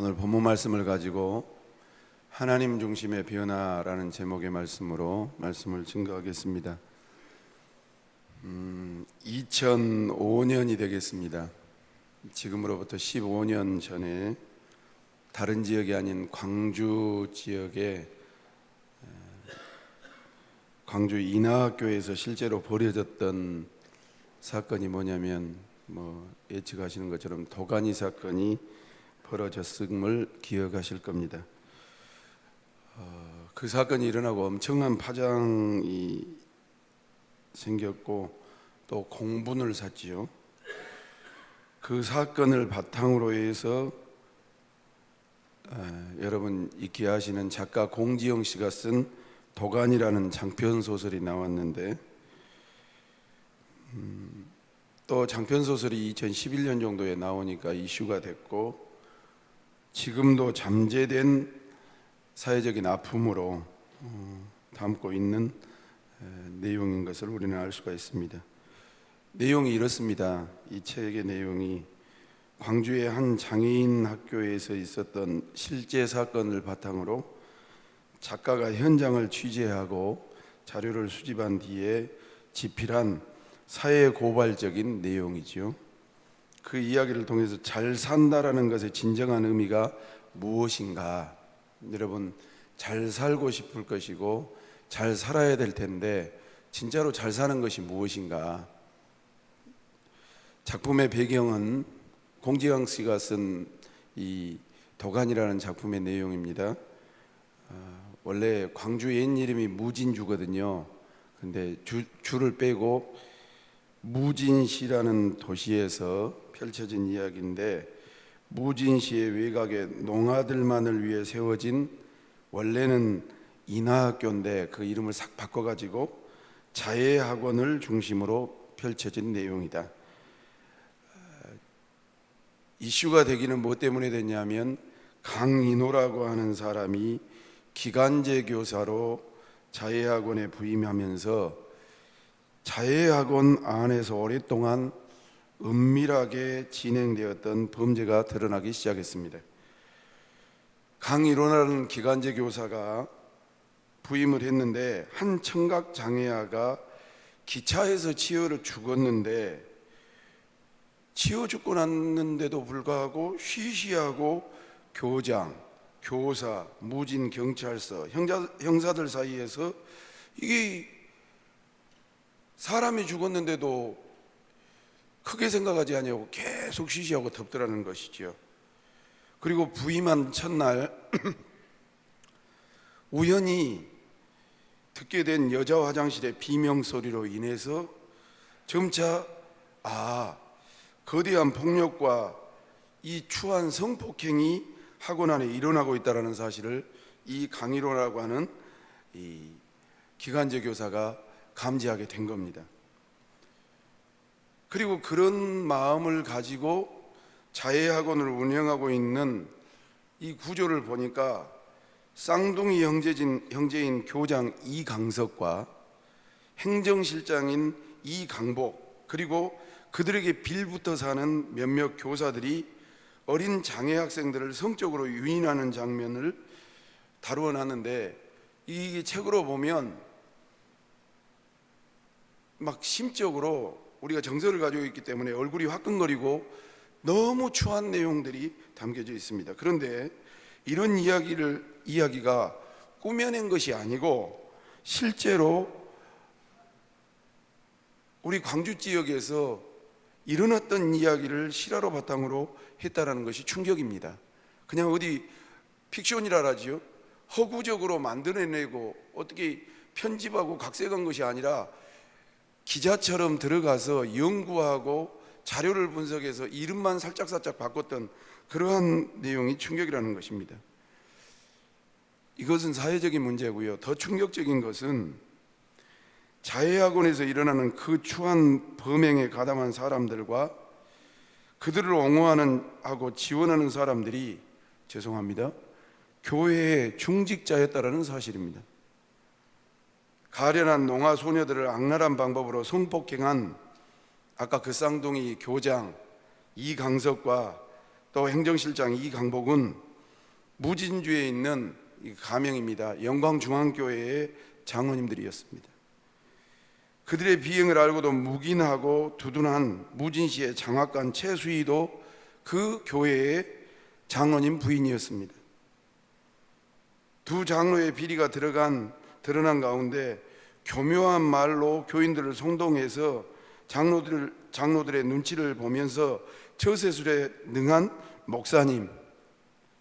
오늘 본문 말씀을 가지고 하나님 중심의 변화라는 제목의 말씀으로 말씀을 증거하겠습니다. 2005년이 되겠습니다. 지금으로부터 15년 전에 다른 지역이 아닌 광주 지역에 광주 인하학교에서 실제로 벌어졌던 사건이 뭐냐면 예측하시는 것처럼 도가니 사건이 벌어졌음을 기억하실 겁니다. 그 사건이 일어나고 엄청난 파장이 생겼고 또 공분을 샀지요. 그 사건을 바탕으로 해서 여러분 익히 아시는 작가 공지영 씨가 쓴 도가니라는 장편 소설이 나왔는데 또 장편 소설이 2011년 정도에 나오니까 이슈가 됐고 지금도 잠재된 사회적인 아픔으로 담고 있는 내용인 것을 우리는 알 수가 있습니다. 내용이 이렇습니다. 이 책의 내용이 광주의 한 장애인 학교에서 있었던 실제 사건을 바탕으로 작가가 현장을 취재하고 자료를 수집한 뒤에 집필한 사회 고발적인 내용이죠. 그 이야기를 통해서 잘 산다라는 것의 진정한 의미가 무엇인가? 여러분, 잘 살고 싶을 것이고 잘 살아야 될 텐데 진짜로 잘 사는 것이 무엇인가? 작품의 배경은 공지영 씨가 쓴 이 도가니라는 작품의 내용입니다. 원래 광주 옛 이름이 무진주거든요. 근데 주를 빼고 무진시라는 도시에서 펼쳐진 이야기인데 무진시의 외곽에 농아들만을 위해 세워진 원래는 인하학교인데 그 이름을 싹 바꿔가지고 자해학원을 중심으로 펼쳐진 내용이다. 이슈가 되기는 뭐 때문에 됐냐면 강인호라고 하는 사람이 기간제 교사로 자해학원에 부임하면서 자해학원 안에서 오랫동안 은밀하게 진행되었던 범죄가 드러나기 시작했습니다. 강인호라는 기간제 교사가 부임을 했는데 한 청각 장애아가 기차에서 치여 죽었는데 치여 죽고 났는데도 불구하고 쉬쉬하고 교장, 교사, 무진 경찰서, 형사들 사이에서 이게 사람이 죽었는데도 크게 생각하지 아니하고 계속 쉬쉬하고 덮더라는 것이지요. 그리고 부임한 첫날 우연히 듣게 된 여자 화장실의 비명 소리로 인해서 점차 거대한 폭력과 이 추한 성폭행이 학원 안에 일어나고 있다는 사실을 이 강일호라고 하는 이 기간제 교사가 감지하게 된 겁니다. 그리고 그런 마음을 가지고 자해학원을 운영하고 있는 이 구조를 보니까 쌍둥이 형제인 교장 이강석과 행정실장인 이강복 그리고 그들에게 빌붙어 사는 몇몇 교사들이 어린 장애 학생들을 성적으로 유인하는 장면을 다루어 놨는데 이 책으로 보면 막 심적으로 우리가 정서를 가지고 있기 때문에 얼굴이 화끈거리고 너무 추한 내용들이 담겨져 있습니다. 그런데 이런 이야기가 꾸며낸 것이 아니고 실제로 우리 광주 지역에서 일어났던 이야기를 실화로 바탕으로 했다라는 것이 충격입니다. 그냥 어디 픽션이라 하지요. 허구적으로 만들어내고 어떻게 편집하고 각색한 것이 아니라 기자처럼 들어가서 연구하고 자료를 분석해서 이름만 살짝 바꿨던 그러한 내용이 충격이라는 것입니다. 이것은 사회적인 문제고요. 더 충격적인 것은 자해학원에서 일어나는 그 추한 범행에 가담한 사람들과 그들을 옹호하는 하고 지원하는 사람들이 교회의 중직자였다라는 사실입니다. 가련한 농아 소녀들을 악랄한 방법으로 성폭행한 아까 그 쌍둥이 교장 이강석과 또 행정실장 이강복은 무진주에 있는 가명입니다. 영광중앙교회의 장로님들이었습니다. 그들의 비행을 알고도 묵인하고 두둔한 무진시의 장학관 최수희도 그 교회의 장로님 부인이었습니다. 두 장로의 비리가 드러난 가운데 교묘한 말로 교인들을 선동해서 장로들의 눈치를 보면서 처세술에 능한 목사님,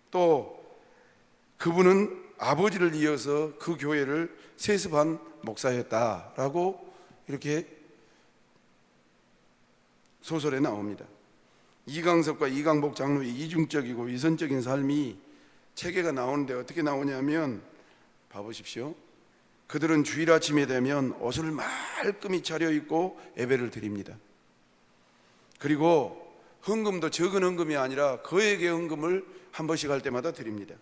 또 그분은 아버지를 이어서 그 교회를 세습한 목사였다라고 이렇게 소설에 나옵니다. 이강석과 이강복 장로의 이중적이고 위선적인 삶이 책에가 나오는데 어떻게 나오냐면 봐보십시오. 그들은 주일 아침에 되면 옷을 말끔히 차려입고 예배를 드립니다. 그리고 헌금도 적은 헌금이 아니라 거액의 헌금을 한 번씩 할 때마다 드립니다.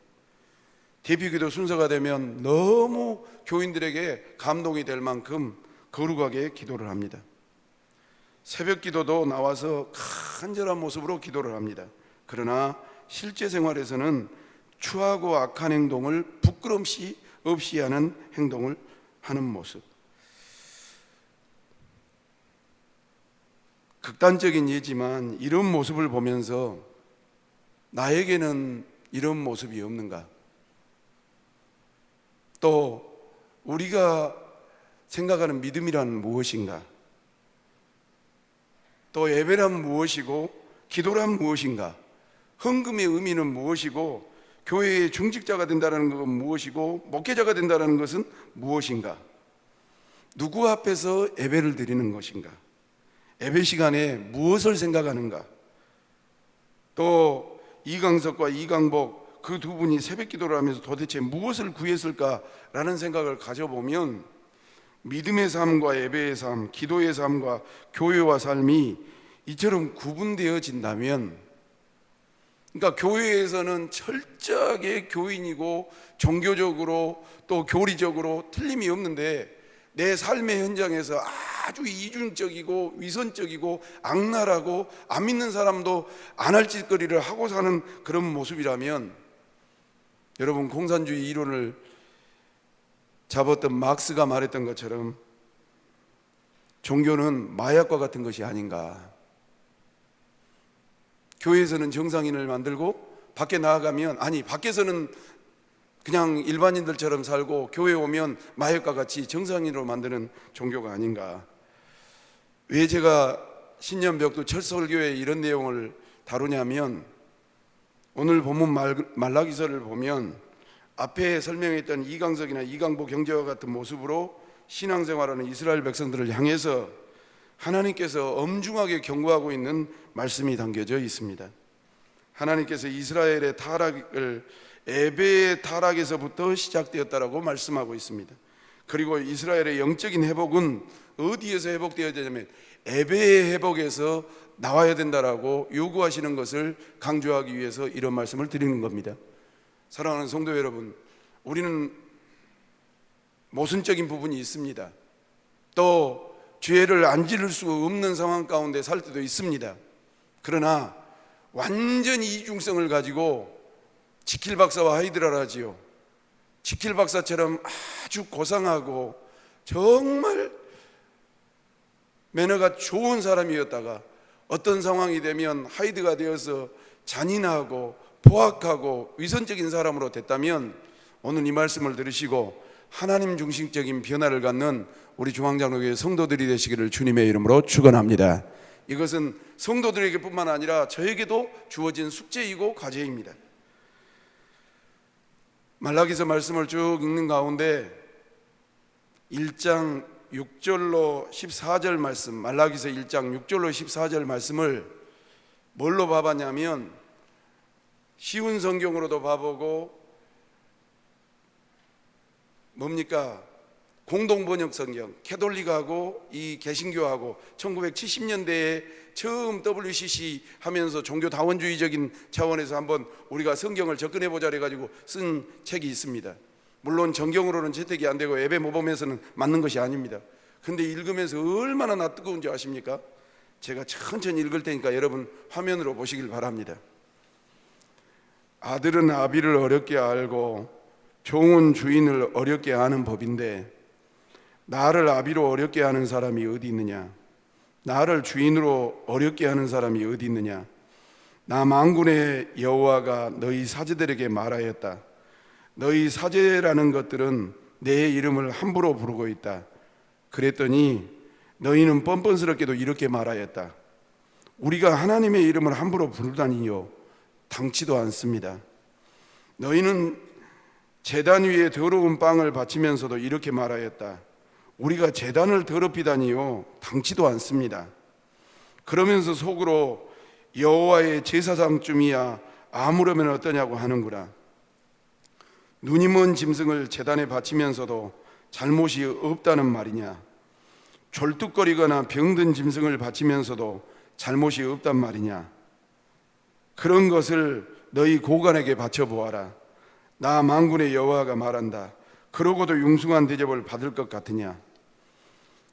대피기도 순서가 되면 너무 교인들에게 감동이 될 만큼 거룩하게 기도를 합니다. 새벽 기도도 나와서 간절한 모습으로 기도를 합니다. 그러나 실제 생활에서는 추하고 악한 행동을 부끄럼시 없이 하는 행동을 하는 모습. 극단적인 예지만 이런 모습을 보면서 나에게는 이런 모습이 없는가? 또 우리가 생각하는 믿음이란 무엇인가? 또 예배란 무엇이고 기도란 무엇인가? 헌금의 의미는 무엇이고 교회의 중직자가 된다는 것은 무엇이고 목회자가 된다는 것은 무엇인가? 누구 앞에서 예배를 드리는 것인가? 예배 시간에 무엇을 생각하는가? 또 이강석과 이강복 그 두 분이 새벽 기도를 하면서 도대체 무엇을 구했을까라는 생각을 가져보면 믿음의 삶과 예배의 삶, 기도의 삶과 교회와 삶이 이처럼 구분되어진다면, 그러니까 교회에서는 철저하게 교인이고 종교적으로 또 교리적으로 틀림이 없는데 내 삶의 현장에서 아주 이중적이고 위선적이고 악랄하고 안 믿는 사람도 안 할 짓거리를 하고 사는 그런 모습이라면, 여러분 공산주의 이론을 잡았던 막스가 말했던 것처럼 종교는 마약과 같은 것이 아닌가. 교회에서는 정상인을 만들고 밖에 나아가면, 아니 밖에서는 그냥 일반인들처럼 살고 교회 오면 마약과 같이 정상인으로 만드는 종교가 아닌가. 왜 제가 신년벽두 첫 설교에 이런 내용을 다루냐면, 오늘 본문 말라기서를 보면 앞에 설명했던 이강석이나 이강복 형제와 같은 모습으로 신앙생활하는 이스라엘 백성들을 향해서 하나님께서 엄중하게 경고하고 있는 말씀이 담겨져 있습니다. 하나님께서 이스라엘의 타락을 예배의 타락에서부터 시작되었다라고 말씀하고 있습니다. 그리고 이스라엘의 영적인 회복은 어디에서 회복되어야 되냐면 예배의 회복에서 나와야 된다라고 요구하시는 것을 강조하기 위해서 이런 말씀을 드리는 겁니다. 사랑하는 성도 여러분, 우리는 모순적인 부분이 있습니다. 또 죄를 안 지를 수 없는 상황 가운데 살 때도 있습니다. 그러나 완전히 이중성을 가지고 지킬 박사와 하이드라라지요, 지킬 박사처럼 아주 고상하고 정말 매너가 좋은 사람이었다가 어떤 상황이 되면 하이드가 되어서 잔인하고 포악하고 위선적인 사람으로 됐다면, 오늘 이 말씀을 들으시고 하나님 중심적인 변화를 갖는 우리 중앙장로교회 성도들이 되시기를 주님의 이름으로 축원합니다. 이것은 성도들에게 뿐만 아니라 저에게도 주어진 숙제이고 과제입니다. 말라기서 말씀을 쭉 읽는 가운데 1장 6절로 14절 말씀, 말라기서 1장 6절로 14절 말씀을 뭘로 봐봤냐면, 쉬운 성경으로도 봐보고 뭡니까? 공동번역 성경, 캐톨릭하고 이 개신교하고 1970년대에 처음 WCC 하면서 종교다원주의적인 차원에서 한번 우리가 성경을 접근해보자 해가지고 쓴 책이 있습니다. 물론 정경으로는 채택이 안 되고 예배 모범에서는 맞는 것이 아닙니다. 근데 읽으면서 얼마나 나 뜨거운지 아십니까? 제가 천천히 읽을 테니까 여러분 화면으로 보시길 바랍니다. 아들은 아비를 어렵게 알고 종은 주인을 어렵게 아는 법인데 나를 아비로 어렵게 하는 사람이 어디 있느냐? 나를 주인으로 어렵게 하는 사람이 어디 있느냐? 나 만군의 여호와가 너희 사제들에게 말하였다. 너희 사제라는 것들은 내 이름을 함부로 부르고 있다. 그랬더니 너희는 뻔뻔스럽게도 이렇게 말하였다. 우리가 하나님의 이름을 함부로 부르다니요, 당치도 않습니다. 너희는 제단 위에 더러운 빵을 바치면서도 이렇게 말하였다. 우리가 제단을 더럽히다니요, 당치도 않습니다. 그러면서 속으로 여호와의 제사장쯤이야 아무러면 어떠냐고 하는구나. 눈이 먼 짐승을 제단에 바치면서도 잘못이 없다는 말이냐? 졸뚝거리거나 병든 짐승을 바치면서도 잘못이 없단 말이냐? 그런 것을 너희 고관에게 바쳐보아라. 나 만군의 여호와가 말한다. 그러고도 융숭한 대접을 받을 것 같으냐?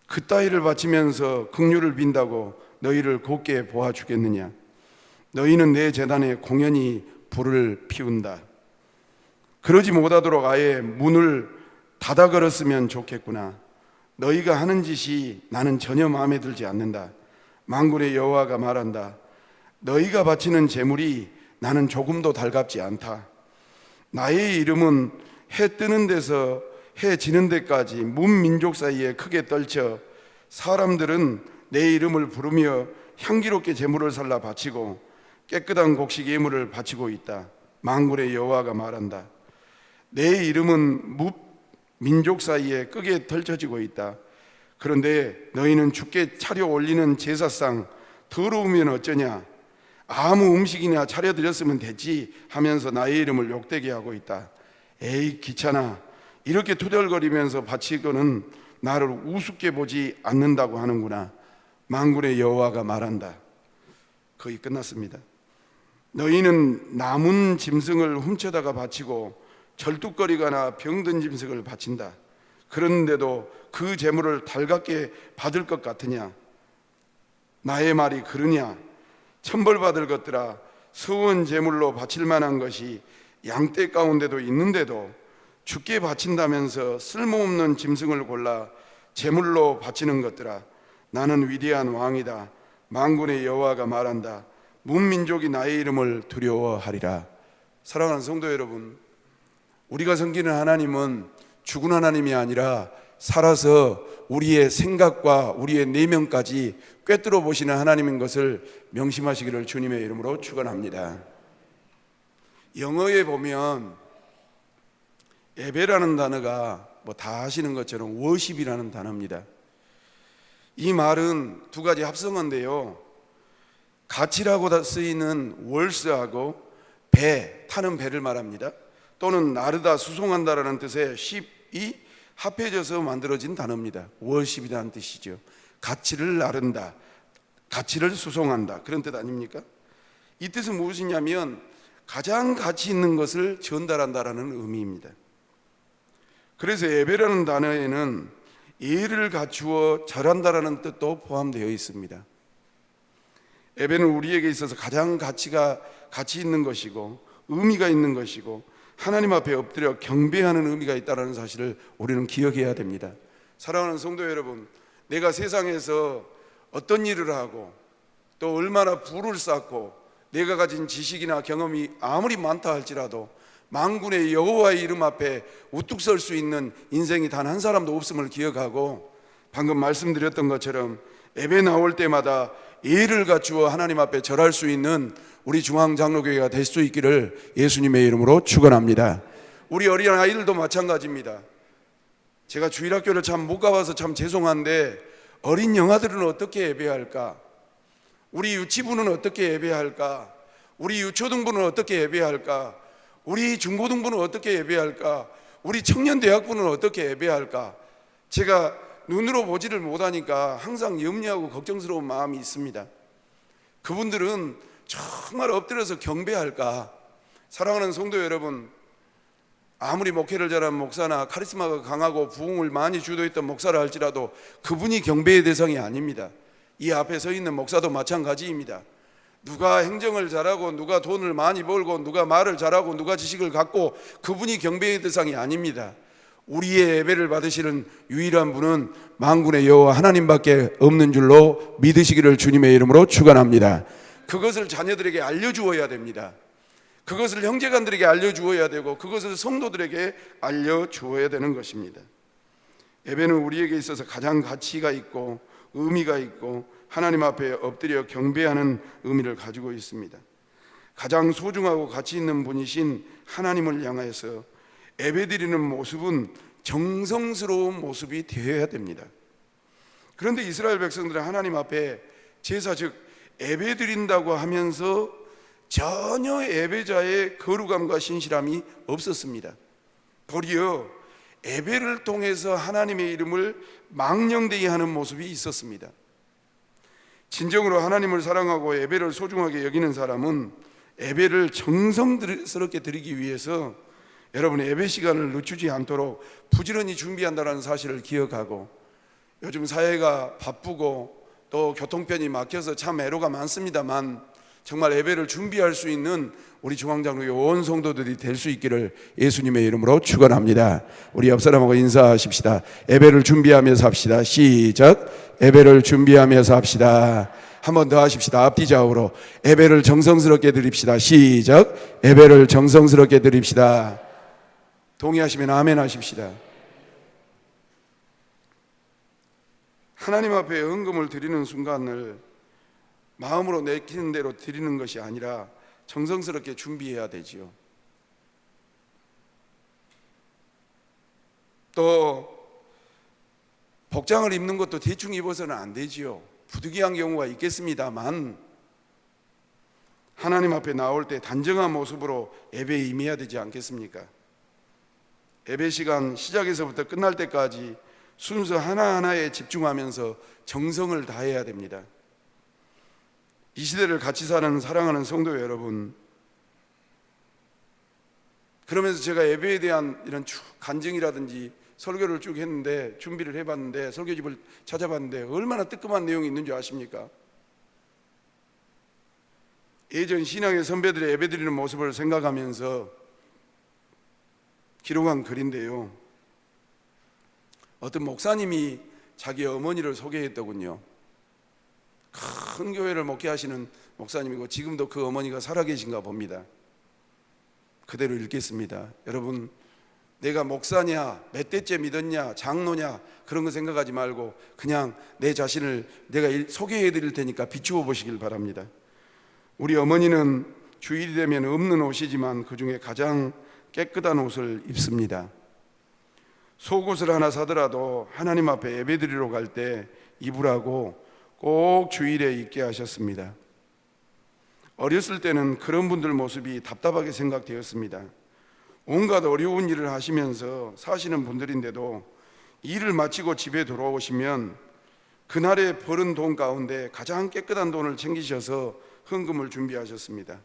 그따위를 바치면서 긍휼을 빈다고 너희를 곱게 보아주겠느냐? 너희는 내 제단에 공연히 불을 피운다. 그러지 못하도록 아예 문을 닫아 걸었으면 좋겠구나. 너희가 하는 짓이 나는 전혀 마음에 들지 않는다. 만군의 여호와가 말한다. 너희가 바치는 제물이 나는 조금도 달갑지 않다. 나의 이름은 해 뜨는 데서 해 지는 데까지 문민족 사이에 크게 떨쳐 사람들은 내 이름을 부르며 향기롭게 제물을 살라 바치고 깨끗한 곡식 예물을 바치고 있다. 만군의 여호와가 말한다. 내 이름은 민족 사이에 크게 펼쳐지고 있다. 그런데 너희는 주께 차려 올리는 제사상 더러우면 어쩌냐? 아무 음식이나 차려드렸으면 되지 하면서 나의 이름을 욕되게 하고 있다. 에이 귀찮아. 이렇게 투덜거리면서 바치고는 나를 우습게 보지 않는다고 하는구나. 만군의 여호와가 말한다. 거의 끝났습니다. 너희는 남은 짐승을 훔쳐다가 바치고 절뚝거리거나 병든 짐승을 바친다. 그런데도 그 제물을 달갑게 받을 것 같으냐? 나의 말이 그러냐? 천벌받을 것들아, 서원 제물로 바칠 만한 것이 양떼 가운데도 있는데도 주께 바친다면서 쓸모없는 짐승을 골라 제물로 바치는 것들아, 나는 위대한 왕이다. 만군의 여호와가 말한다. 문민족이 나의 이름을 두려워하리라. 사랑하는 성도 여러분, 우리가 섬기는 하나님은 죽은 하나님이 아니라 살아서 우리의 생각과 우리의 내면까지 꿰뚫어 보시는 하나님인 것을 명심하시기를 주님의 이름으로 축원합니다. 영어에 보면 예배라는 단어가 다 아시는 것처럼 worship이라는 단어입니다. 이 말은 두 가지 합성어인데요, 가치라고 쓰이는 월스하고 배, 타는 배를 말합니다. 또는 나르다, 수송한다라는 뜻의 ship이 합해져서 만들어진 단어입니다. 월십이라는 뜻이죠. 가치를 나른다, 가치를 수송한다, 그런 뜻 아닙니까? 이 뜻은 무엇이냐면 가장 가치 있는 것을 전달한다라는 의미입니다. 그래서 예배라는 단어에는 예를 갖추어 절한다라는 뜻도 포함되어 있습니다. 예배는 우리에게 있어서 가장 가치 있는 것이고 의미가 있는 것이고 하나님 앞에 엎드려 경배하는 의미가 있다는 사실을 우리는 기억해야 됩니다. 사랑하는 성도 여러분, 내가 세상에서 어떤 일을 하고 또 얼마나 부를 쌓고 내가 가진 지식이나 경험이 아무리 많다 할지라도 만군의 여호와의 이름 앞에 우뚝 설 수 있는 인생이 단 한 사람도 없음을 기억하고, 방금 말씀드렸던 것처럼 예배 나올 때마다 예를 갖추어 하나님 앞에 절할 수 있는 우리 중앙장로교회가 될 수 있기를 예수님의 이름으로 축원합니다. 우리 어린아이들도 마찬가지입니다. 제가 주일학교를 참 못 가봐서 참 죄송한데, 어린 영아들은 어떻게 예배할까? 우리 유치부는 어떻게 예배할까? 우리 유초등부는 어떻게 예배할까? 우리 중고등부는 어떻게 예배할까? 우리 청년대학부는 어떻게 예배할까? 제가 눈으로 보지를 못하니까 항상 염려하고 걱정스러운 마음이 있습니다. 그분들은 정말 엎드려서 경배할까? 사랑하는 성도 여러분, 아무리 목회를 잘하는 목사나 카리스마가 강하고 부흥을 많이 주도했던 목사라 할지라도 그분이 경배의 대상이 아닙니다. 이 앞에 서 있는 목사도 마찬가지입니다. 누가 행정을 잘하고 누가 돈을 많이 벌고 누가 말을 잘하고 누가 지식을 갖고 그분이 경배의 대상이 아닙니다. 우리의 예배를 받으시는 유일한 분은 만군의 여호와 하나님밖에 없는 줄로 믿으시기를 주님의 이름으로 축원합니다. 그것을 자녀들에게 알려주어야 됩니다. 그것을 형제간들에게 알려주어야 되고 그것을 성도들에게 알려주어야 되는 것입니다. 예배는 우리에게 있어서 가장 가치가 있고 의미가 있고 하나님 앞에 엎드려 경배하는 의미를 가지고 있습니다. 가장 소중하고 가치 있는 분이신 하나님을 향해서 예배드리는 모습은 정성스러운 모습이 되어야 됩니다. 그런데 이스라엘 백성들은 하나님 앞에 제사 즉 예배드린다고 하면서 전혀 예배자의 거룩함과 신실함이 없었습니다. 도리어 예배를 통해서 하나님의 이름을 망령되게 하는 모습이 있었습니다. 진정으로 하나님을 사랑하고 예배를 소중하게 여기는 사람은 예배를 정성스럽게 드리기 위해서 여러분의 예배 시간을 늦추지 않도록 부지런히 준비한다는 사실을 기억하고, 요즘 사회가 바쁘고 또 교통편이 막혀서 참 애로가 많습니다만 정말 예배를 준비할 수 있는 우리 중앙장로의 온 성도들이 될 수 있기를 예수님의 이름으로 축원합니다. 우리 옆 사람하고 인사하십시다. 예배를 준비하면서 합시다. 시작. 예배를 준비하면서 합시다. 한 번 더 하십시다. 앞뒤 좌우로 예배를 정성스럽게 드립시다. 시작. 예배를 정성스럽게 드립시다. 동의하시면 아멘 하십시다. 하나님 앞에 헌금을 드리는 순간을 마음으로 내키는 대로 드리는 것이 아니라 정성스럽게 준비해야 되지요. 또 복장을 입는 것도 대충 입어서는 안 되지요. 부득이한 경우가 있겠습니다만 하나님 앞에 나올 때 단정한 모습으로 예배에 임해야 되지 않겠습니까? 예배 시간 시작에서부터 끝날 때까지 순서 하나하나에 집중하면서 정성을 다해야 됩니다. 이 시대를 같이 사는 사랑하는 성도 여러분, 그러면서 제가 예배에 대한 이런 간증이라든지 설교를 쭉 했는데, 준비를 해봤는데, 설교집을 찾아봤는데 얼마나 뜨끔한 내용이 있는 줄 아십니까? 예전 신앙의 선배들의 예배드리는 모습을 생각하면서 기록한 글인데요, 어떤 목사님이 자기 어머니를 소개했더군요. 큰 교회를 목회하시는 목사님이고 지금도 그 어머니가 살아계신가 봅니다. 그대로 읽겠습니다. 여러분, 내가 목사냐, 몇 대째 믿었냐, 장로냐 그런 거 생각하지 말고 그냥 내 자신을 내가 소개해 드릴 테니까 비추어 보시길 바랍니다. 우리 어머니는 주일이 되면 없는 옷이지만 그 중에 가장 깨끗한 옷을 입습니다. 속옷을 하나 사더라도 하나님 앞에 예배드리러 갈 때 입으라고 꼭 주일에 입게 하셨습니다. 어렸을 때는 그런 분들 모습이 답답하게 생각되었습니다. 온갖 어려운 일을 하시면서 사시는 분들인데도 일을 마치고 집에 돌아오시면 그날에 벌은 돈 가운데 가장 깨끗한 돈을 챙기셔서 헌금을 준비하셨습니다.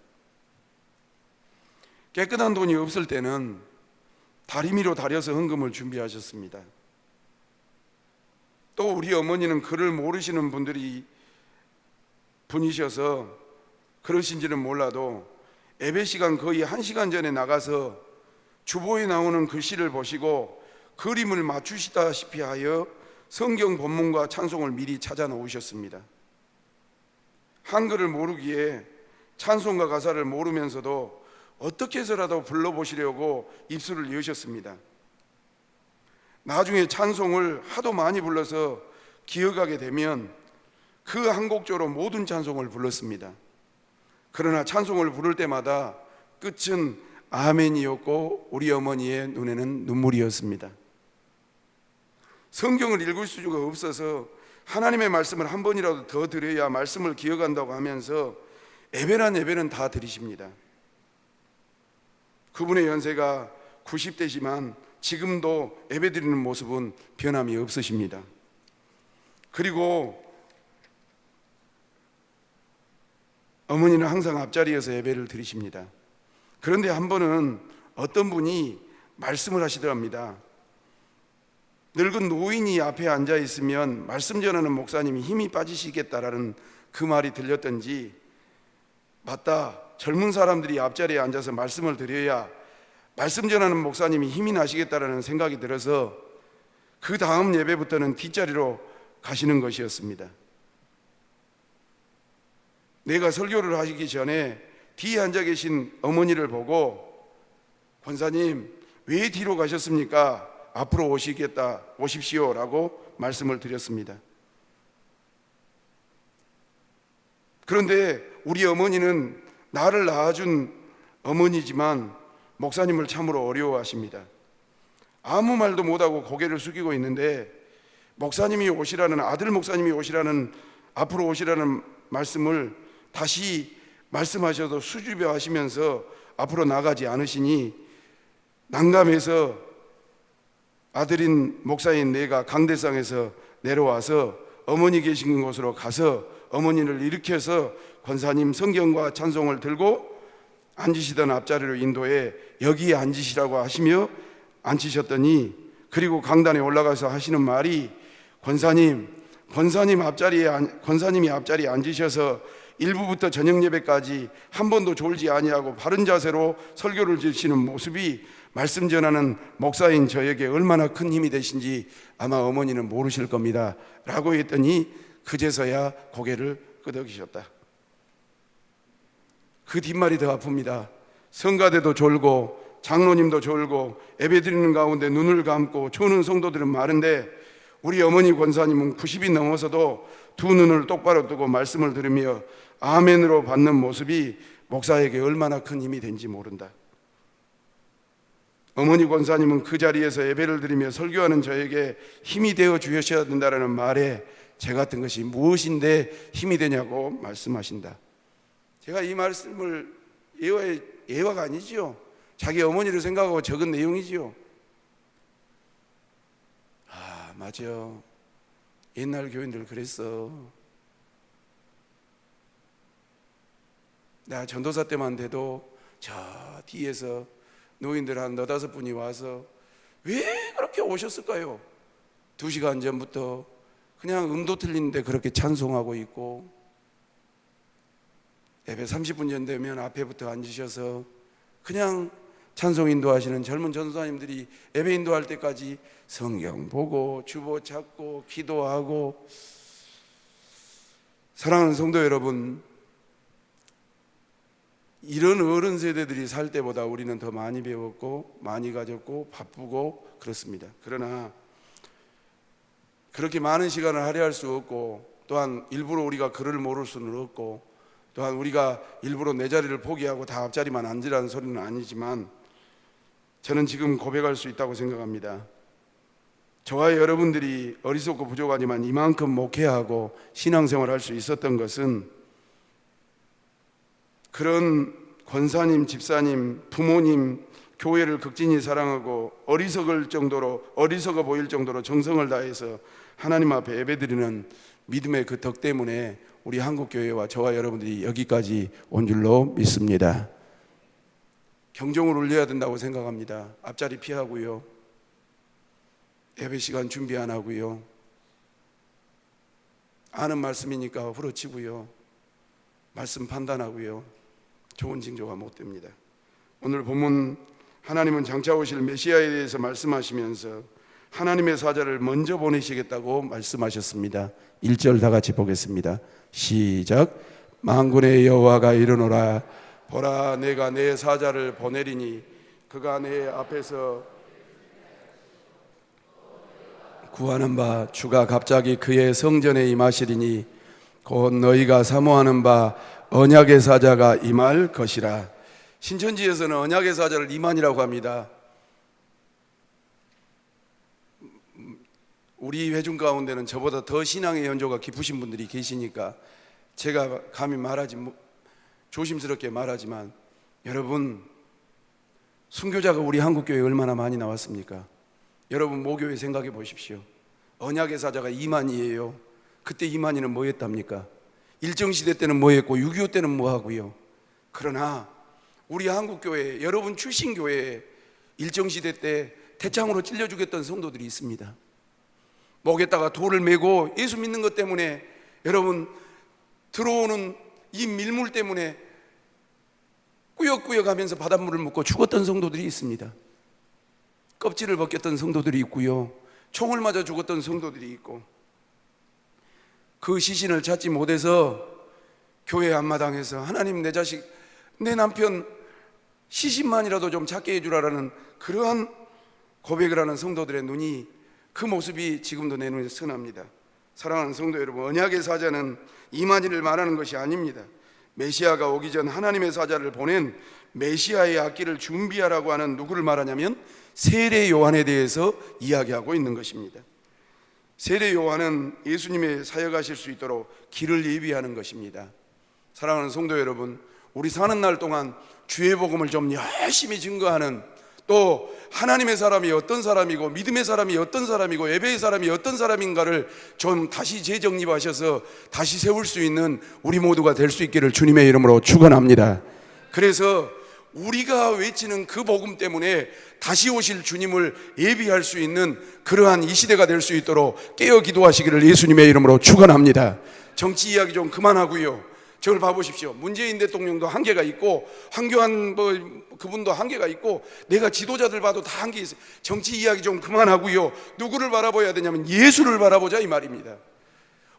깨끗한 돈이 없을 때는 다리미로 다려서 헌금을 준비하셨습니다. 또 우리 어머니는 글을 모르시는 분이셔서 그러신지는 몰라도 예배 시간 거의 1시간 전에 나가서 주보에 나오는 글씨를 보시고 그림을 맞추시다시피 하여 성경 본문과 찬송을 미리 찾아 놓으셨습니다. 한글을 모르기에 찬송과 가사를 모르면서도 어떻게 해서라도 불러보시려고 입술을 여셨습니다. 나중에 찬송을 하도 많이 불러서 기억하게 되면 그 한 곡조로 모든 찬송을 불렀습니다. 그러나 찬송을 부를 때마다 끝은 아멘이었고 우리 어머니의 눈에는 눈물이었습니다. 성경을 읽을 수가 없어서 하나님의 말씀을 한 번이라도 더 들어야 말씀을 기억한다고 하면서 예배는 다 드리십니다. 그분의 연세가 90대지만 지금도 예배드리는 모습은 변함이 없으십니다. 그리고 어머니는 항상 앞자리에서 예배를 드리십니다. 그런데 한 번은 어떤 분이 말씀을 하시더랍니다. 늙은 노인이 앞에 앉아 있으면 말씀 전하는 목사님이 힘이 빠지시겠다라는 그 말이 들렸던지 맞다, 젊은 사람들이 앞자리에 앉아서 말씀을 드려야 말씀 전하는 목사님이 힘이 나시겠다라는 생각이 들어서 그 다음 예배부터는 뒷자리로 가시는 것이었습니다. 내가 설교를 하시기 전에 뒤에 앉아 계신 어머니를 보고 권사님 왜 뒤로 가셨습니까? 앞으로 오십시오라고 말씀을 드렸습니다. 그런데 우리 어머니는 나를 낳아준 어머니지만 목사님을 참으로 어려워하십니다. 아무 말도 못하고 고개를 숙이고 있는데 목사님이 오시라는, 아들 목사님이 오시라는, 앞으로 오시라는 말씀을 다시 말씀하셔도 수줍어 하시면서 앞으로 나가지 않으시니 난감해서 아들인 목사인 내가 강대상에서 내려와서 어머니 계신 곳으로 가서 어머니를 일으켜서 권사님 성경과 찬송을 들고 앉으시던 앞자리로 인도해 여기에 앉으시라고 하시며 앉히셨더니, 그리고 강단에 올라가서 하시는 말이 권사님이 앞자리에 앉으셔서 일부부터 저녁 예배까지 한 번도 졸지 아니하고 바른 자세로 설교를 주시는 모습이 말씀 전하는 목사인 저에게 얼마나 큰 힘이 되신지 아마 어머니는 모르실 겁니다 라고 했더니 그제서야 고개를 끄덕이셨다. 그 뒷말이 더 아픕니다. 성가대도 졸고 장로님도 졸고 예배드리는 가운데 눈을 감고 조는 성도들은 많은데 우리 어머니 권사님은 90이 넘어서도 두 눈을 똑바로 뜨고 말씀을 들으며 아멘으로 받는 모습이 목사에게 얼마나 큰 힘이 된지 모른다. 어머니 권사님은 그 자리에서 예배를 드리며 설교하는 저에게 힘이 되어 주셔야 된다는 말에 제 같은 것이 무엇인데 힘이 되냐고 말씀하신다. 제가 이 말씀을 예화가 아니지요. 자기 어머니를 생각하고 적은 내용이지요. 아, 맞아. 옛날 교인들 그랬어. 나 전도사 때만 돼도 저 뒤에서 노인들 한 4-5분이 와서 왜 그렇게 오셨을까요? 2시간 전부터 그냥 음도 틀리는데 그렇게 찬송하고 있고, 예배 30분 전 되면 앞에부터 앉으셔서 그냥 찬송 인도하시는 젊은 전도사님들이 예배 인도할 때까지 성경 보고 주보 찾고 기도하고. 사랑하는 성도 여러분, 이런 어른 세대들이 살 때보다 우리는 더 많이 배웠고 많이 가졌고 바쁘고 그렇습니다. 그러나 그렇게 많은 시간을 할애할 수 없고, 또한 일부러 우리가 글을 모를 수는 없고, 또한 우리가 일부러 내 자리를 포기하고 다 앞자리만 앉으라는 소리는 아니지만 저는 지금 고백할 수 있다고 생각합니다. 저와 여러분들이 어리석고 부족하지만 이만큼 목회하고 신앙생활을 할 수 있었던 것은 그런 권사님, 집사님, 부모님, 교회를 극진히 사랑하고 어리석어 보일 정도로 정성을 다해서 하나님 앞에 예배드리는 믿음의 그 덕 때문에 우리 한국교회와 저와 여러분들이 여기까지 온 줄로 믿습니다. 경종을 울려야 된다고 생각합니다. 앞자리 피하고요, 예배 시간 준비 안 하고요, 아는 말씀이니까 후려치고요, 말씀 판단하고요, 좋은 징조가 못 됩니다. 오늘 본문 하나님은 장차 오실 메시아에 대해서 말씀하시면서 하나님의 사자를 먼저 보내시겠다고 말씀하셨습니다. 1절 다 같이 보겠습니다. 시작. 만군의 여호와가 이르노라, 보라 내가 내 사자를 보내리니 그가 내 앞에서 구하는 바 주가 갑자기 그의 성전에 임하시리니 곧 너희가 사모하는 바 언약의 사자가 임할 것이라. 신천지에서는 언약의 사자를 이만이라고 합니다. 우리 회중 가운데는 저보다 더 신앙의 연조가 깊으신 분들이 계시니까 제가 감히 조심스럽게 말하지만, 여러분, 순교자가 우리 한국교회에 얼마나 많이 나왔습니까? 여러분 모교회 생각해 보십시오. 언약의 사자가 이만희예요. 그때 이만희는 뭐 했답니까? 일정시대 때는 뭐 했고 6.25 때는 뭐 하고요. 그러나 우리 한국교회, 여러분 출신 교회에 일정시대 때 태창으로 찔려 죽였던 성도들이 있습니다. 목에다가 돌을 메고 예수 믿는 것 때문에, 여러분 들어오는 이 밀물 때문에 꾸역꾸역 하면서 바닷물을 먹고 죽었던 성도들이 있습니다. 껍질을 벗겼던 성도들이 있고요, 총을 맞아 죽었던 성도들이 있고, 그 시신을 찾지 못해서 교회 앞마당에서 하나님, 내 자식, 내 남편 시신만이라도 좀 찾게 해주라라는 그러한 고백을 하는 성도들의 눈이, 그 모습이 지금도 내 눈에 선합니다. 사랑하는 성도 여러분, 언약의 사자는 이만희를 말하는 것이 아닙니다. 메시아가 오기 전 하나님의 사자를 보낸 메시아의 앞길을 준비하라고 하는 누구를 말하냐면 세례 요한에 대해서 이야기하고 있는 것입니다. 세례 요한은 예수님의 사역하실 수 있도록 길을 예비하는 것입니다. 사랑하는 성도 여러분, 우리 사는 날 동안 주의 복음을 좀 열심히 증거하는, 또 하나님의 사람이 어떤 사람이고 믿음의 사람이 어떤 사람이고 예배의 사람이 어떤 사람인가를 좀 다시 재정립하셔서 다시 세울 수 있는 우리 모두가 될 수 있기를 주님의 이름으로 축원합니다. 그래서 우리가 외치는 그 복음 때문에 다시 오실 주님을 예비할 수 있는 그러한 이 시대가 될 수 있도록 깨어 기도하시기를 예수님의 이름으로 축원합니다. 정치 이야기 좀 그만하고요, 저를 봐보십시오. 문재인 대통령도 한계가 있고, 황교안 그분도 한계가 있고, 내가 지도자들 봐도 다 한계 있어요. 정치 이야기 좀 그만하고요, 누구를 바라봐야 되냐면 예수를 바라보자 이 말입니다.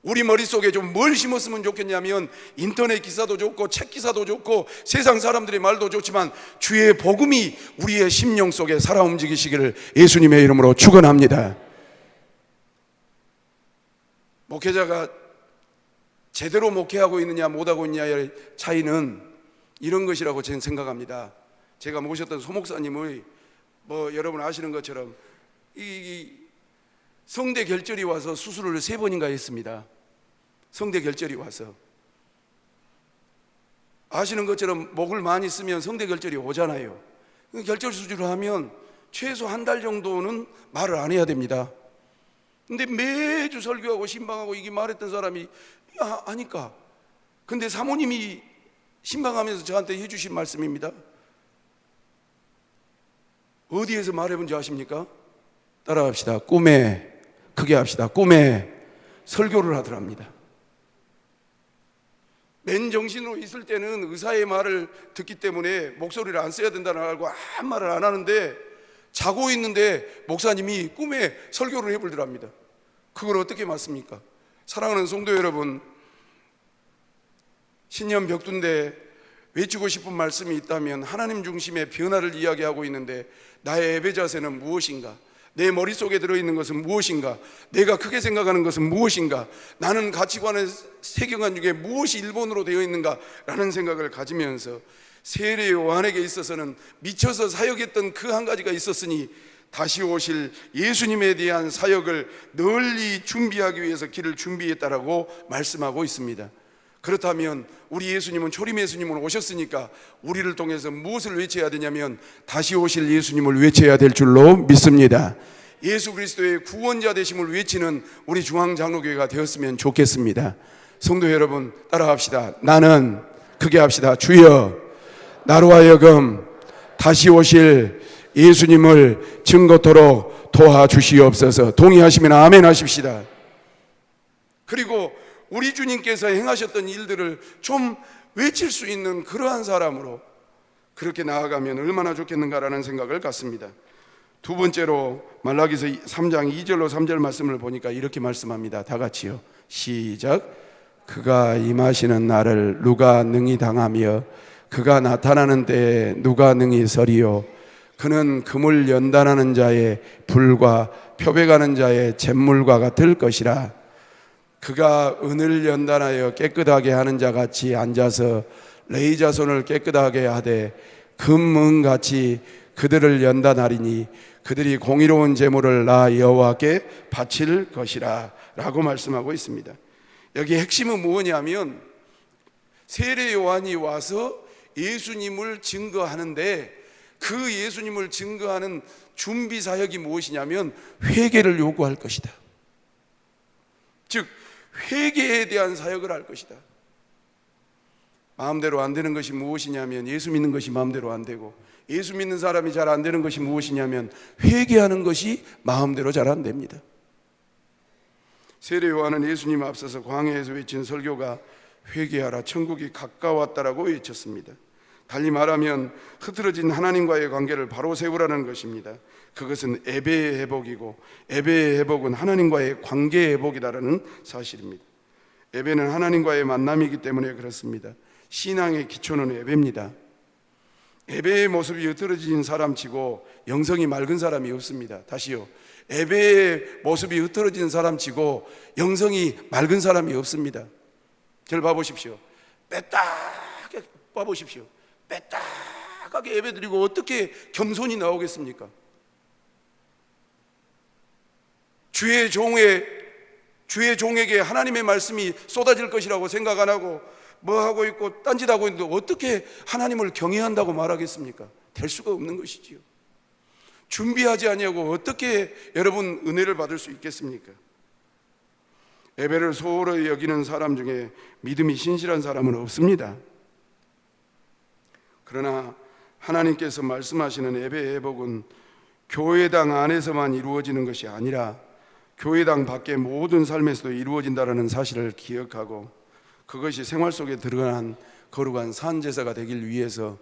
우리 머릿속에 좀 뭘 심었으면 좋겠냐면, 인터넷 기사도 좋고 책 기사도 좋고 세상 사람들의 말도 좋지만 주의 복음이 우리의 심령 속에 살아 움직이시기를 예수님의 이름으로 축원합니다. 목회자가 제대로 목회하고 있느냐 못하고 있느냐의 차이는 이런 것이라고 저는 생각합니다. 제가 모셨던 소목사님의 여러분 아시는 것처럼 이 성대 결절이 와서 수술을 3번인가 했습니다. 성대 결절이 와서, 아시는 것처럼 목을 많이 쓰면 성대 결절이 오잖아요. 결절 수술을 하면 최소 한 달 정도는 말을 안 해야 됩니다. 근데 매주 설교하고 신방하고 이게 말했던 사람이 하니까, 근데 사모님이 신방하면서 저한테 해주신 말씀입니다. 어디에서 말해본지 아십니까? 따라합시다. 꿈에, 크게 합시다. 꿈에 설교를 하더랍니다. 맨정신으로 있을 때는 의사의 말을 듣기 때문에 목소리를 안 써야 된다는 걸 알고 아무 말을 안 하는데, 자고 있는데 목사님이 꿈에 설교를 해보더랍니다. 그걸 어떻게 맞습니까? 사랑하는 성도 여러분, 신년 벽두인데 외치고 싶은 말씀이 있다면 하나님 중심의 변화를 이야기하고 있는데, 나의 예배 자세는 무엇인가? 내 머릿속에 들어있는 것은 무엇인가? 내가 크게 생각하는 것은 무엇인가? 나는 가치관의 세계관 중에 무엇이 일본으로 되어 있는가? 라는 생각을 가지면서 세례 요한에게 있어서는 미쳐서 사역했던 그 한 가지가 있었으니 다시 오실 예수님에 대한 사역을 널리 준비하기 위해서 길을 준비했다라고 말씀하고 있습니다. 그렇다면 우리 예수님은, 초림 예수님은 오셨으니까 우리를 통해서 무엇을 외쳐야 되냐면 다시 오실 예수님을 외쳐야 될 줄로 믿습니다. 예수 그리스도의 구원자 되심을 외치는 우리 중앙장로교회가 되었으면 좋겠습니다. 성도 여러분, 따라합시다. 나는, 크게 합시다. 주여, 나로 하여금 다시 오실 예수님을 증거토록 도와주시옵소서. 동의하시면 아멘 하십시다. 그리고 우리 주님께서 행하셨던 일들을 좀 외칠 수 있는 그러한 사람으로 그렇게 나아가면 얼마나 좋겠는가라는 생각을 갖습니다. 두 번째로 말라기서 3장 2절로 3절 말씀을 보니까 이렇게 말씀합니다. 다 같이요. 시작. 그가 임하시는 날을 누가 능히 당하며 그가 나타나는 때에 누가 능히 서리요. 그는 금을 연단하는 자의 불과 표백하는 자의 잿물과 같을 것이라. 그가 은을 연단하여 깨끗하게 하는 자 같이 앉아서 레이자손을 깨끗하게 하되 금은같이 그들을 연단하리니 그들이 공의로운 제물을 나 여호와께 바칠 것이라 라고 말씀하고 있습니다. 여기 핵심은 뭐냐면 세례 요한이 와서 예수님을 증거하는데, 그 예수님을 증거하는 준비 사역이 무엇이냐면 회개를 요구할 것이다. 즉 회개에 대한 사역을 할 것이다. 마음대로 안 되는 것이 무엇이냐면 예수 믿는 것이 마음대로 안 되고, 예수 믿는 사람이 잘 안 되는 것이 무엇이냐면 회개하는 것이 마음대로 잘 안 됩니다. 세례 요한은 예수님 앞서서 광야에서 외친 설교가 회개하라 천국이 가까웠다라고 외쳤습니다. 달리 말하면 흐트러진 하나님과의 관계를 바로 세우라는 것입니다. 그것은 예배의 회복이고, 예배의 회복은 하나님과의 관계의 회복이다라는 사실입니다. 예배는 하나님과의 만남이기 때문에 그렇습니다. 신앙의 기초는 예배입니다. 예배의 모습이 흐트러진 사람치고 영성이 맑은 사람이 없습니다. 다시요, 예배의 모습이 흐트러진 사람치고 영성이 맑은 사람이 없습니다. 저를 봐보십시오. 빼딱하게 봐보십시오. 빼딱하게 예배드리고 어떻게 겸손이 나오겠습니까? 주의 종에게 하나님의 말씀이 쏟아질 것이라고 생각 안 하고 뭐 하고 있고 딴짓하고 있는데 어떻게 하나님을 경외한다고 말하겠습니까? 될 수가 없는 것이지요. 준비하지 아니하고 어떻게 여러분 은혜를 받을 수 있겠습니까? 예배를 소홀히 여기는 사람 중에 믿음이 신실한 사람은 없습니다. 그러나 하나님께서 말씀하시는 예배의 회복은 교회당 안에서만 이루어지는 것이 아니라 교회당 밖의 모든 삶에서도 이루어진다는 사실을 기억하고, 그것이 생활 속에 들어간 거룩한 산제사가 되길 위해서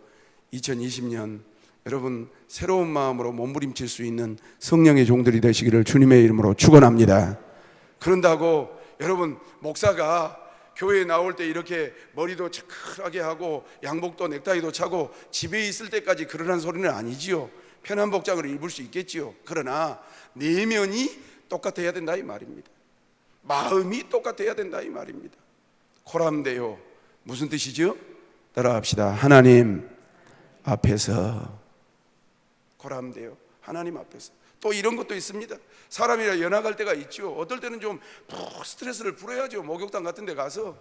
2020년 여러분 새로운 마음으로 몸부림칠 수 있는 성령의 종들이 되시기를 주님의 이름으로 축원합니다. 그런다고 여러분 목사가 교회에 나올 때 이렇게 머리도 차크하게 하고 양복도 넥타이도 차고 집에 있을 때까지 그러란 소리는 아니지요. 편한 복장을 입을 수 있겠지요. 그러나 내면이 똑같아야 된다 이 말입니다. 마음이 똑같아야 된다 이 말입니다. 코람데요, 무슨 뜻이죠? 따라합시다. 하나님 앞에서. 코람데요, 하나님 앞에서. 또 이런 것도 있습니다. 사람이라 연약할 때가 있죠. 어떨 때는 좀 스트레스를 풀어야죠. 목욕탕 같은 데 가서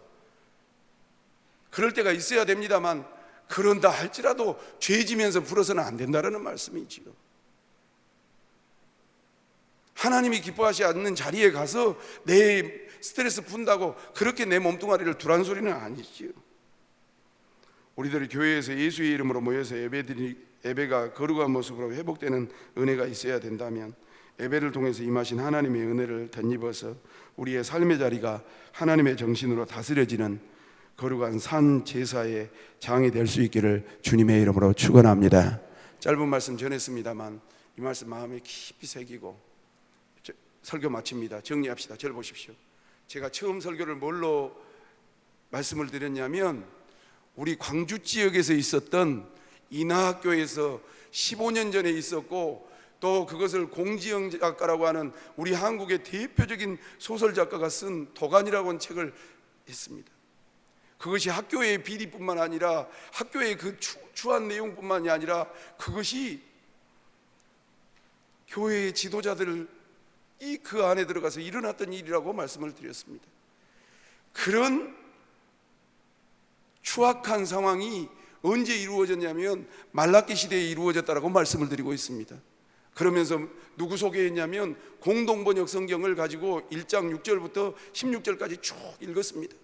그럴 때가 있어야 됩니다만, 그런다 할지라도 죄지면서 풀어서는 안 된다는 말씀이지요. 하나님이 기뻐하지 않는 자리에 가서 내 스트레스 푼다고 그렇게 내 몸뚱아리를 두란 소리는 아니지요. 우리들이 교회에서 예수의 이름으로 모여서 예배가 거룩한 모습으로 회복되는 은혜가 있어야 된다면, 예배를 통해서 임하신 하나님의 은혜를 덧입어서 우리의 삶의 자리가 하나님의 정신으로 다스려지는 거룩한 산 제사의 장이 될 수 있기를 주님의 이름으로 축원합니다. 짧은 말씀 전했습니다만 이 말씀 마음에 깊이 새기고 설교 마칩니다. 정리합시다. 저를 보십시오. 제가 처음 설교를 뭘로 말씀을 드렸냐면, 우리 광주 지역에서 있었던 인하학교에서 15년 전에 있었고, 또 그것을 공지영 작가라고 하는 우리 한국의 대표적인 소설 작가가 쓴 도간이라고 하는 책을 했습니다. 그것이 학교의 비리뿐만 아니라 학교의 그 추한 내용뿐만이 아니라 그것이 교회의 지도자들이 그 안에 들어가서 일어났던 일이라고 말씀을 드렸습니다. 그런 추악한 상황이 언제 이루어졌냐면 말라기 시대에 이루어졌다라고 말씀을 드리고 있습니다. 그러면서 누구 소개했냐면 공동번역 성경을 가지고 1장 6절부터 16절까지 쭉 읽었습니다.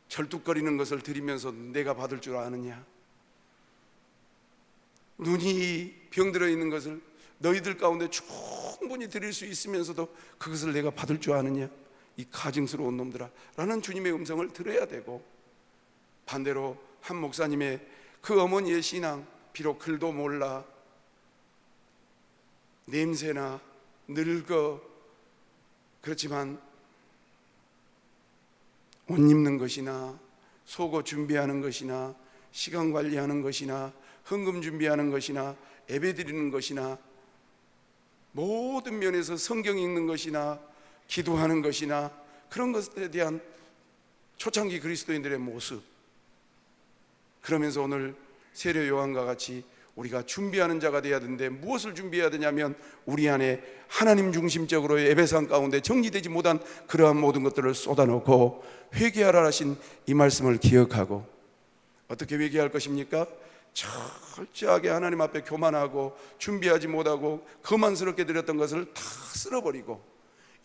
절뚝거리는 것을 드리면서 내가 받을 줄 아느냐? 눈이 병들어 있는 것을 너희들 가운데 충분히 드릴 수 있으면서도 그것을 내가 받을 줄 아느냐? 이 가증스러운 놈들아 라는 주님의 음성을 들어야 되고, 반대로 한 목사님의 그 어머니의 신앙, 비록 글도 몰라, 냄새나 늙어, 그렇지만 옷 입는 것이나 속옷 준비하는 것이나 시간 관리하는 것이나 헌금 준비하는 것이나 예배 드리는 것이나 모든 면에서 성경 읽는 것이나 기도하는 것이나 그런 것에 대한 초창기 그리스도인들의 모습, 그러면서 오늘 세례 요한과 같이 우리가 준비하는 자가 되어야 되는데, 무엇을 준비해야 되냐면 우리 안에 하나님 중심적으로 예배상 가운데 정리되지 못한 그러한 모든 것들을 쏟아놓고 회개하라 하신 이 말씀을 기억하고, 어떻게 회개할 것입니까? 철저하게 하나님 앞에 교만하고 준비하지 못하고 거만스럽게 드렸던 것을 다 쓸어버리고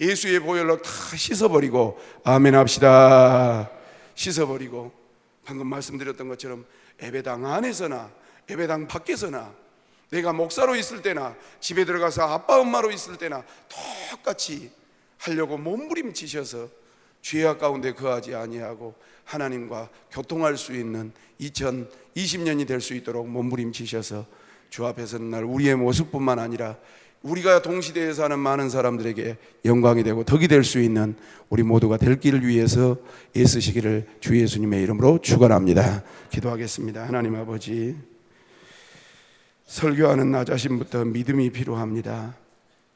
예수의 보혈로 다 씻어버리고, 아멘 합시다. 씻어버리고, 방금 말씀드렸던 것처럼 예배당 안에서나 예배당 밖에서나, 내가 목사로 있을 때나 집에 들어가서 아빠 엄마로 있을 때나 똑같이 하려고 몸부림치셔서 죄악 가운데 거하지 아니하고 하나님과 교통할 수 있는 2020년이 될 수 있도록 몸부림치셔서 주 앞에 서는 날 우리의 모습뿐만 아니라 우리가 동시대에 사는 많은 사람들에게 영광이 되고 덕이 될 수 있는 우리 모두가 될 길을 위해서 애쓰시기를 주 예수님의 이름으로 축원합니다. 기도하겠습니다. 하나님 아버지, 설교하는 나 자신부터 믿음이 필요합니다.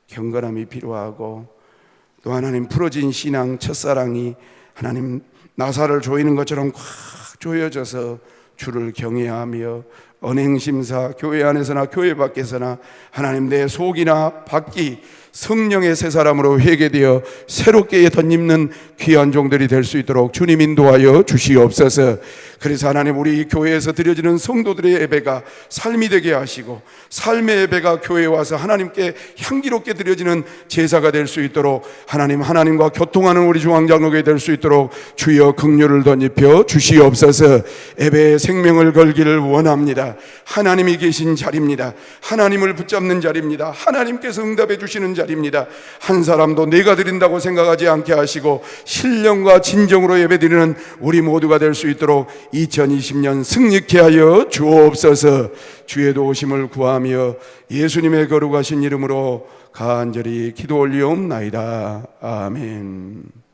경건함이 필요하고 또 하나님 풀어진 신앙 첫사랑이 하나님 나사를 조이는 것처럼 꽉 조여져서 주를 경외하며 언행심사 교회 안에서나 교회 밖에서나 하나님 내 속이나 밖이 성령의 새 사람으로 회개되어 새롭게 덧입는 귀한 종들이 될 수 있도록 주님 인도하여 주시옵소서. 그래서 하나님 우리 교회에서 드려지는 성도들의 예배가 삶이 되게 하시고 삶의 예배가 교회에 와서 하나님께 향기롭게 드려지는 제사가 될 수 있도록 하나님과 교통하는 우리 중앙장로교회 될 수 있도록 주여 긍휼을 덧입혀 주시옵소서. 예배에 생명을 걸기를 원합니다. 하나님이 계신 자리입니다. 하나님을 붙잡는 자리입니다. 하나님께서 응답해 주시는 자리입니다. 한 사람도 내가 드린다고 생각하지 않게 하시고 신령과 진정으로 예배드리는 우리 모두가 될 수 있도록 2020년 승리케 하여 주옵소서. 주의 도우심을 구하며 예수님의 거룩하신 이름으로 간절히 기도 올리옵나이다. 아멘.